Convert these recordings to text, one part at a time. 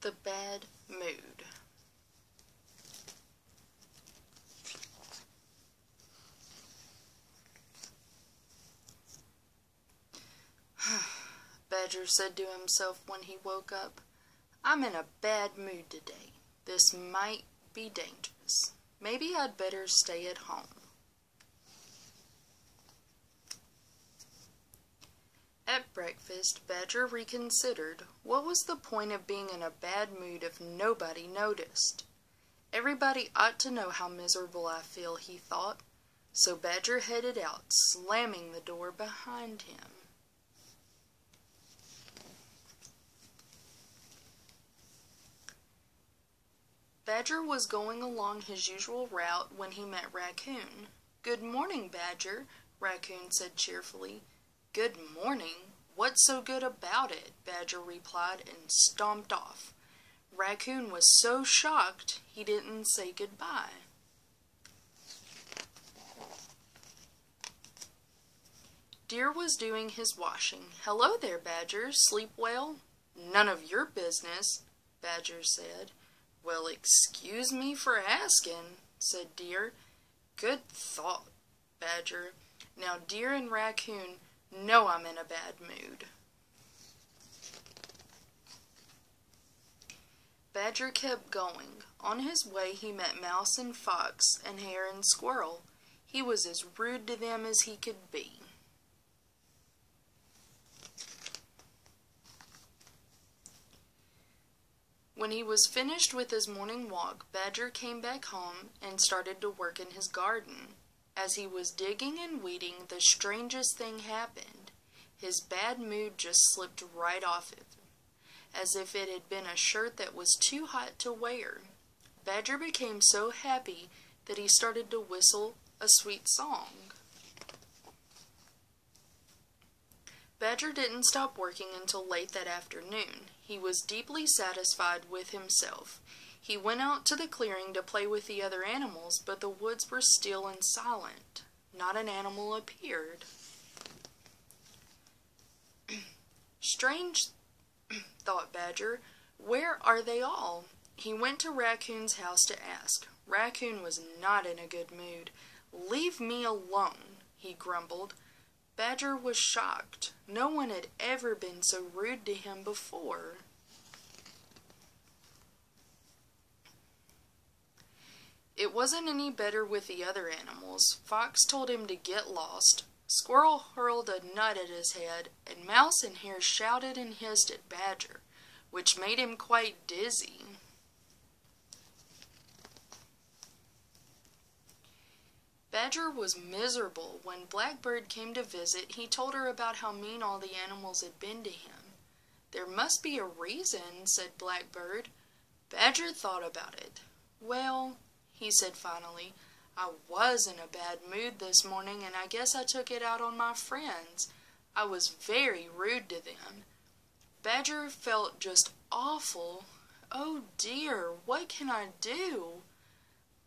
The bad mood. Badger said to himself when he woke up, "I'm in a bad mood today. This might be dangerous. Maybe I'd better stay at home." At breakfast, Badger reconsidered what was the point of being in a bad mood if nobody noticed. Everybody ought to know how miserable I feel, he thought, so Badger headed out, slamming the door behind him. Badger was going along his usual route when he met Raccoon. "Good morning, Badger," Raccoon said cheerfully. "Good morning? What's so good about it?" Badger replied and stomped off. Raccoon was so shocked he didn't say goodbye. Deer was doing his washing. "Hello there, Badger. Sleep well?" "None of your business," Badger said. "Well, excuse me for asking," said Deer. "Good thought, Badger. Now Deer and Raccoon know I'm in a bad mood." Badger kept going. On his way he met Mouse and Fox and Hare and Squirrel. He was as rude to them as he could be. When he was finished with his morning walk, Badger came back home and started to work in his garden. As he was digging and weeding, the strangest thing happened. His bad mood just slipped right off of him, as if it had been a shirt that was too hot to wear. Badger became so happy that he started to whistle a sweet song. Badger didn't stop working until late that afternoon. He was deeply satisfied with himself. He went out to the clearing to play with the other animals, but the woods were still and silent. Not an animal appeared. Strange, thought Badger. Where are they all? He went to Raccoon's house to ask. Raccoon was not in a good mood. "Leave me alone," he grumbled. Badger was shocked. No one had ever been so rude to him before. It wasn't any better with the other animals. Fox told him to get lost. Squirrel hurled a nut at his head, and Mouse and Hare shouted and hissed at Badger, which made him quite dizzy. Badger was miserable. When Blackbird came to visit, he told her about how mean all the animals had been to him. "There must be a reason," said Blackbird. Badger thought about it. "Well," he said finally, "I was in a bad mood this morning, and I guess I took it out on my friends. I was very rude to them." Badger felt just awful. "Oh dear, what can I do?"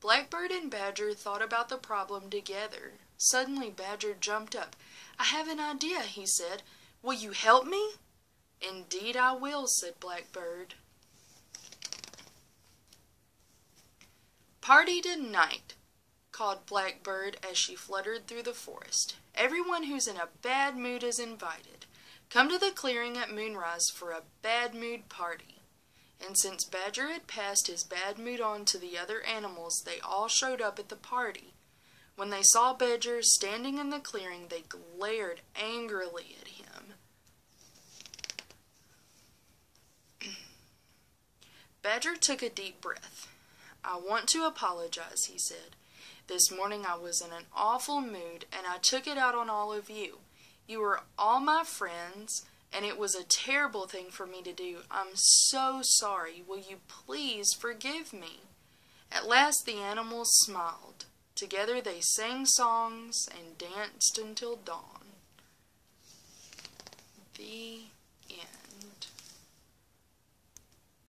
Blackbird and Badger thought about the problem together. Suddenly Badger jumped up. "I have an idea," he said. "Will you help me?" "Indeed I will," said Blackbird. "Party tonight," called Blackbird as she fluttered through the forest. "Everyone who's in a bad mood is invited. Come to the clearing at moonrise for a bad mood party." And since Badger had passed his bad mood on to the other animals, they all showed up at the party. When they saw Badger standing in the clearing, they glared angrily at him. Badger took a deep breath. "I want to apologize," he said. "This morning I was in an awful mood, and I took it out on all of you. You were all my friends, and it was a terrible thing for me to do. I'm so sorry. Will you please forgive me?" At last the animals smiled. Together they sang songs and danced until dawn. The end.